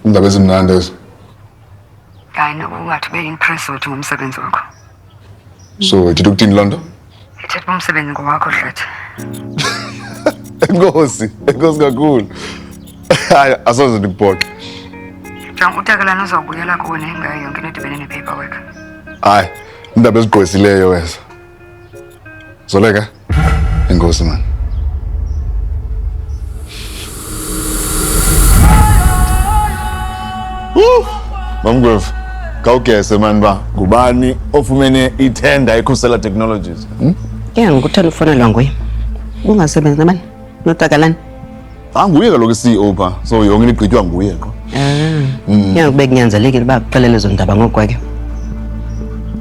Indaba ezimnandi ezi. Hayi ungathi ube impress uthi ngomsebenzi wakho. So ithi ukuthini loo nto? Ithetha umsebenzi ngowakho Hlathi. Enkosi kakhulu. Hayi asoze ndikubhoxe. Jonga uTakalani uzawubuyela kuwe ngayo yonke into edibene ne-paperwork. Hayi indaba ezigqwesileyo weza. Zoleka. Enkosi man. Mamgwevu kawugese man ba ngubani ofumene ithenda ekhusela technologies. Ke ngikuthanda ufonelwa nguye. Ungasebenzi nabani? Notakalani. Nguye kaloku CEO pha so yonke into igqitywa nguye qho. Ke ngikube kunyanzelekile uba kuxelele lezo ndaba ngokwakhe.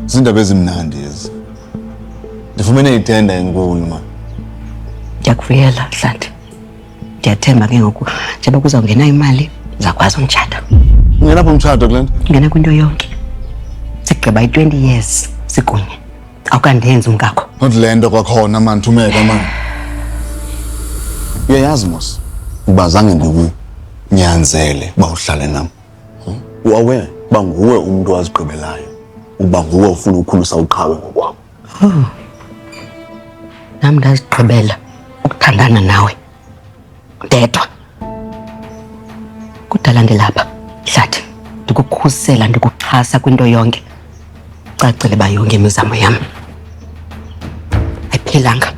Zindaba ezimnandi ezi. Ndifumene ithenda enkulu man. Ndiyakuvuyela Hlathi. Ndiyathemba ke ngoku njengoba kuzawungena imali uzakwazi umtshata. Ungenapho umtshato kule nto? Ungena kwinto yonke. Sigqiba i-20 years sikunye. Awukandenzi umkakho. Not le nto kwakhona man Thumeka man. Uyayazi mos uba zange ndikunyanzele uba uhlale nam. Uaware uba nguwe umntu owazigqibelayo uba nguwe ufuna ukhulisa uqhawe ngokwakho. Nam ndazigqibela ukuthandana nawe. Ndedwa. Kudala ndilapha Hlathi ndikukhusela ndikuxhasa kwinto yonke. Cacile ba yonke imizamo yam ayiphelanga.